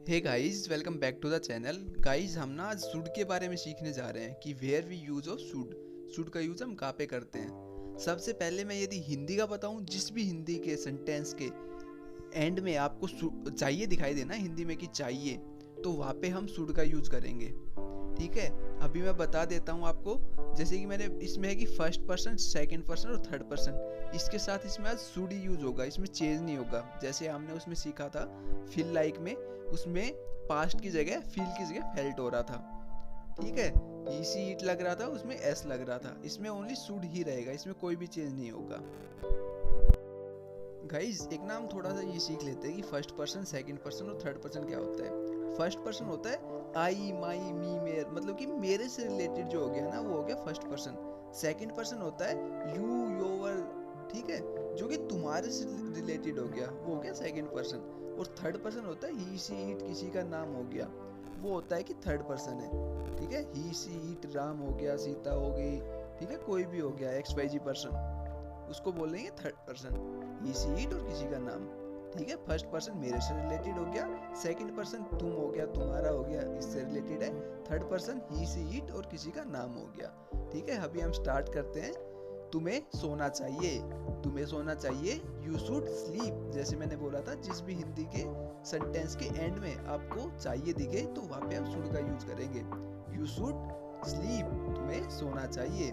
Hey guys, welcome back to the channel. Guys, हम ना आज शुड के बारे में सीखने जा रहे हैं कि where we use of should का यूज हम कहाँ पे करते हैं। सबसे पहले मैं यदि हिंदी का बताऊं, जिस भी हिंदी के सेंटेंस के एंड में आपको चाहिए दिखाई देना हिंदी में कि चाहिए, तो वहाँ पे हम शुड का यूज करेंगे। ठीक है, अभी मैं बता देता हूँ आपको। जैसे कि मैंने इसमें है कि फर्स्ट पर्सन, सेकंड पर्सन और थर्ड पर्सन, इसके साथ इसमें आज शुड ही यूज होगा, इसमें चेंज नहीं होगा। जैसे हमने उसमें सीखा था फील लाइक में, उसमें पास्ट की जगह फील की जगह फेल्ट हो रहा था। ठीक है, ईसी ईट लग रहा था, उसमें एस लग रहा था। इसमें ओनली शुड ही रहेगा, इसमें कोई भी चेंज नहीं होगा। गाइस, एक ना हम थोड़ा सा ये सीख लेते हैं कि फर्स्ट पर्सन, सेकंड पर्सन और थर्ड पर्सन क्या होता है। फर्स्ट पर्सन होता है आई, माई, मी, मेर, मतलब कि मेरे से रिलेटेड जो हो गया ना, वो हो गया फर्स्ट पर्सन। सेकंड पर्सन होता है यू, योर, ठीक है, जो कि तुम्हारे से रिलेटेड हो गया, वो हो गया सेकंड पर्सन। और थर्ड पर्सन होता है ही, सी, इट, किसी का नाम हो गया, वो होता है कि थर्ड पर्सन है। ठीक है, ही, सी, इट, राम हो गया, सीता हो गई, ठीक है, कोई भी हो गया, एक्स वाई जी पर्सन, उसको बोल लेंगे third person. He, she, it और किसी का नाम। ठीक है, फर्स्ट पर्सन मेरे से रिलेटेड हो गया, सेकंड पर्सन तुम हो गया, तुम्हारा हो गया, इससे रिलेटेड है। Third person he, she, it और किसी का नाम हो गया। ठीक है, अभी हम स्टार्ट करते हैं। तुम्हें सोना चाहिए, तुम्हें सोना चाहिए, यू शुड स्लीप। जैसे मैंने बोला था, जिस भी हिंदी के सेंटेंस के एंड में आपको चाहिए दिखे, तो वहां पे हम शुड का यूज करेंगे। यू शुड स्लीप, तुम्हें सोना चाहिए।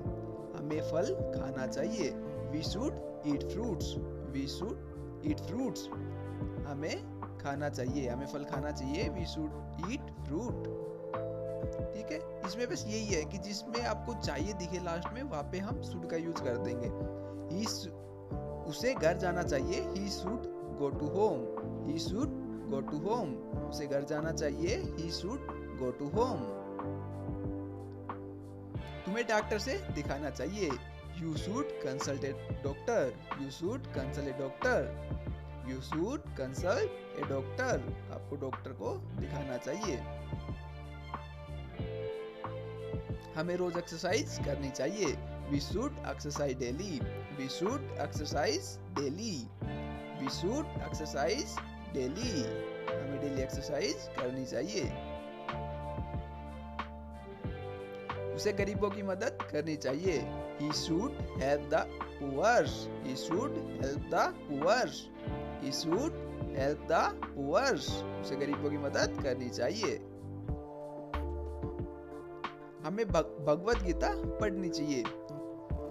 हमें फल खाना चाहिए, we should eat fruits, we should eat fruits. हमें खाना चाहिए, हमें फल खाना चाहिए, वी शुड ईट फ्रूट। ठीक है, इसमें बस यही है कि जिसमें आपको चाहिए दिखे लास्ट में, वहां पे हम शुड का यूज कर देंगे। ही, उसे घर जाना चाहिए, he should go to home, he should go to home. उसे घर जाना चाहिए, he should go to home. तुम्हें डॉक्टर से दिखाना चाहिए, you should consult a doctor, you should consult a doctor, you should consult a doctor. आपको doctor को दिखाना चाहिए। हमें रोज एक्सरसाइज करनी चाहिए, we should exercise daily, we should exercise daily, we should exercise daily. हमें डेली एक्सरसाइज करनी चाहिए। उसे गरीबों की मदद करनी चाहिए, he should help the poor, he should help the poor, he should help the poor। उसे गरीबों की मदद करनी चाहिए। हमें भगवत गीता पढ़नी चाहिए,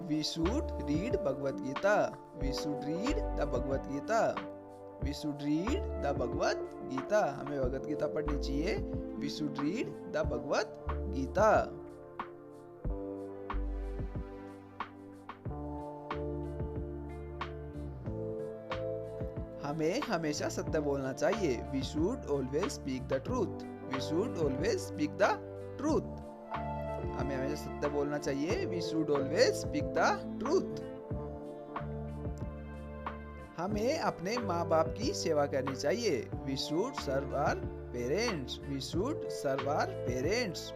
we should read Bhagavad Gita, we should read the Bhagavad Gita, we should read the Bhagavad Gita. हमें भगवत गीता पढ़नी चाहिए, we should read the Bhagavad Gita. हमें हमेशा सत्य बोलना चाहिए, we should always speak the truth, we should always speak the truth. हमें हमेशा सत्य बोलना चाहिए, we should always speak the truth. हमें अपने माँ बाप की सेवा करनी चाहिए, we should serve our parents, we should serve our parents,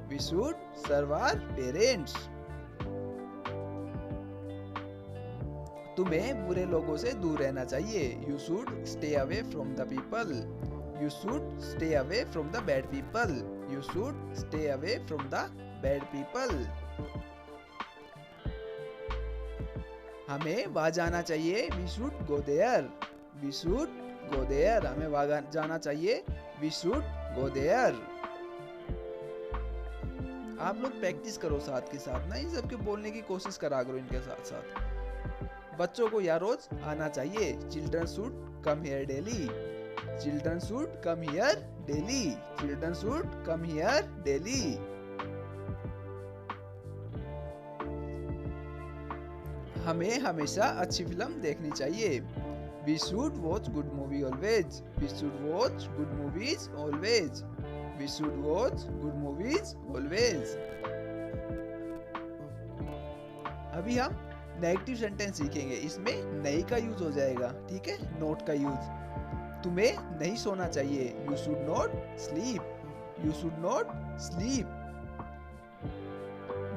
we should serve our parents. तुम्हें बुरे लोगों से दूर रहना चाहिए, you should stay away from the people, you should stay away from the bad people, you should stay away from the bad people. हमें वहां जाना चाहिए, we should go there, we should go there. हमें वहां जाना चाहिए, we should go there. आप लोग प्रैक्टिस करो साथ के साथ ना, इन सबके बोलने की कोशिश करा करो इनके साथ साथ। बच्चों को यहाँ रोज आना चाहिए, children should come here daily, children should come here daily, children should come here daily. हमें हमेशा अच्छी फिल्म देखनी चाहिए, we should watch good movie always, we should watch good movies always, we should watch good movies always. अभी हम negative sentence सीखेंगे, इसमें नहीं का यूज हो जाएगा। ठीक है, नॉट का यूज। तुम्हें नहीं सोना चाहिए, you should not sleep, you should not sleep,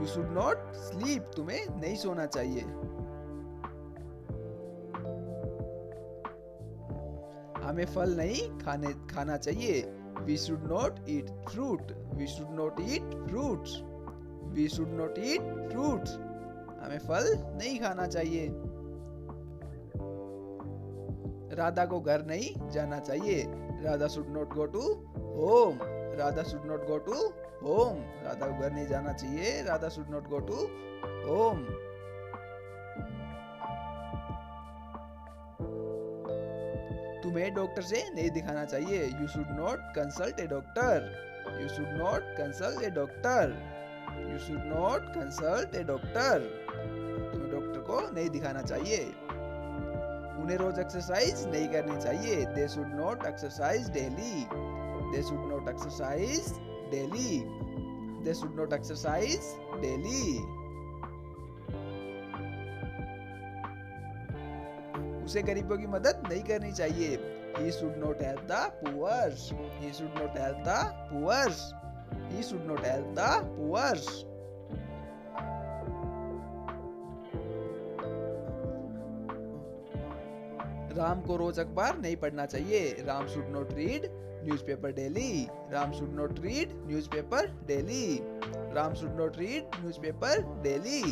you should not sleep. तुम्हें नहीं सोना चाहिए। हमें फल नहीं खाना चाहिए। We should not eat fruit. We should not eat fruits. We should not eat fruits. हमें फल नहीं खाना चाहिए। राधा को घर नहीं जाना चाहिए। Radha should not go to home. Radha should not go to home. Radha को घर नहीं जाना चाहिए। Radha should not go to home. तुम्हें डॉक्टर से नहीं दिखाना चाहिए। You should not consult a doctor. You should not consult a doctor. You should not consult a doctor. तुम्हें डॉक्टर को नहीं दिखाना चाहिए। उन्हें रोज एक्सरसाइज नहीं करनी चाहिए। They should not exercise daily. They should not exercise daily. They should not exercise daily. उसे गरीबों की मदद नहीं करनी चाहिए। He should not help the poor. He should not help the poor. He should not help the poor. Ram को रोज अखबार नहीं पढ़ना चाहिए। Ram should not read newspaper daily. Ram should not read newspaper daily. Ram should not read newspaper daily.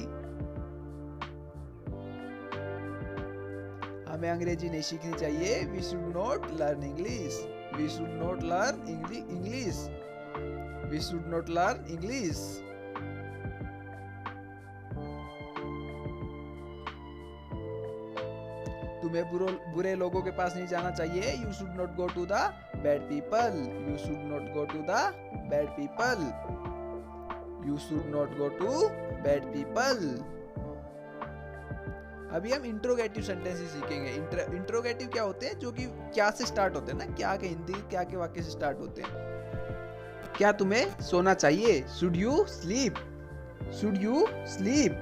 हमें अंग्रेजी नहीं सीखनी चाहिए। We should not learn English. We should not learn English. We should not learn English. तुम्हें बुरे लोगों के पास नहीं जाना चाहिए। You should not go to the bad people. You should not go to the bad people. You should not go to bad people. अभी हम इंट्रोगेटिव सेंटेंसेस सीखेंगे। इंट्रोगेटिव क्या होते हैं? जो कि क्या से स्टार्ट होते हैं ना, क्या के हिंदी क्या के वाक्य से स्टार्ट होते हैं। क्या तुम्हें सोना चाहिए? Should you sleep. Should you sleep.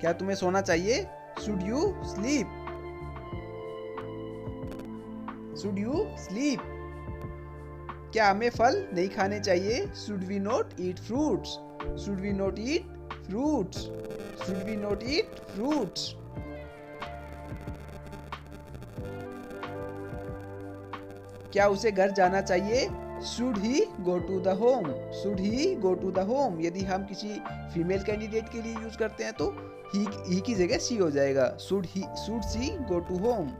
क्या तुम्हें सोना चाहिए? Should you sleep. Should you sleep. क्या हमें फल नहीं खाने चाहिए? Should we not eat fruits. Should we not eat fruits. Should we not eat fruits. क्या उसे घर जाना चाहिए? Should he go to the home. Should he go to the home. यदि हम किसी फीमेल कैंडिडेट के लिए यूज करते हैं तो ही की जगह सी हो जाएगा। Should she go to home.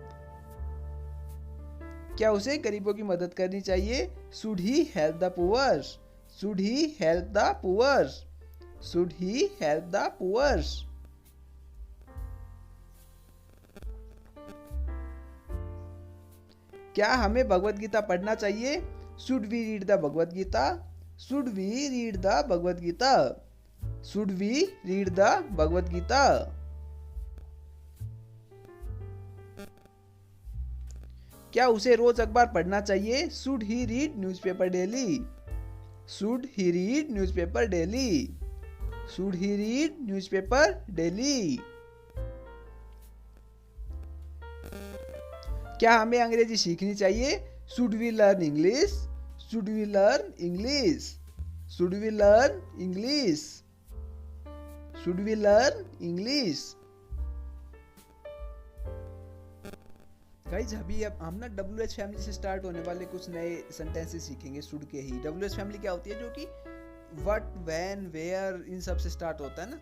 क्या उसे गरीबों की मदद करनी चाहिए? Should he help the poor. Should he help the poor. Should he help the poor. क्या हमें भगवत गीता पढ़ना चाहिए? Should we read the Bhagavad Gita. Should we read the Bhagavad Gita. Should we read the Bhagavad Gita. क्या उसे रोज अखबार पढ़ना चाहिए? Should he read newspaper daily. Should he read newspaper daily. Should he read newspaper daily. क्या हमें अंग्रेजी सीखनी चाहिए? Should we learn English. Should we learn English. Should we learn English. Should we learn English. Guys अभी अब हम ना WH family से start होने वाले कुछ नए सेंटेंसेस सीखेंगे शुड के ही। WH फैमिली क्या होती है? जो कि व्हाट, व्हेन, वेयर इन सब से स्टार्ट होता है ना।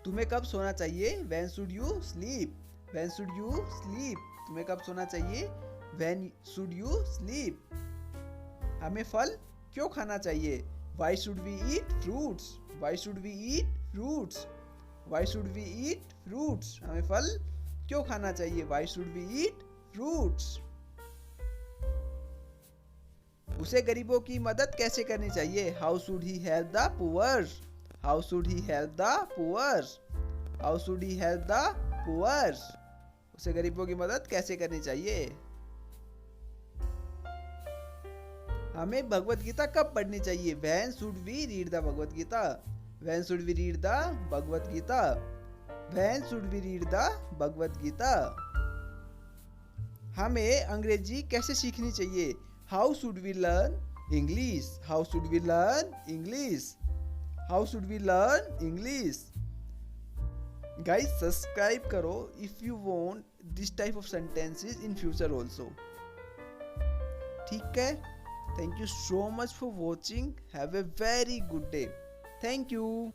तुम्हें कब सोना चाहिए? When should you sleep. When should you sleep. तुम्हें कब सोना चाहिए? When should you sleep? हमें फल क्यों खाना चाहिए? Why should we eat fruits? Why should we eat fruits? Why should we eat fruits? हमें फल क्यों खाना चाहिए? Why should we eat fruits? उसे गरीबों की मदद कैसे करनी चाहिए? How should he help the poor? How should he help the poor? How should he help the poor? उसे गरीबों की मदद कैसे करनी चाहिए? हमें भगवत गीता कब पढ़नी चाहिए? When should we read the Bhagavad Gita? When should we read the Bhagavad Gita? When should we read the Bhagavad Gita? हमें अंग्रेजी कैसे सीखनी चाहिए? How should we learn English? How should we learn English? How should we learn English? Guys, subscribe करो if you want this type of sentences in future also. ठीक है, thank you so much for watching, have a very good day, thank you.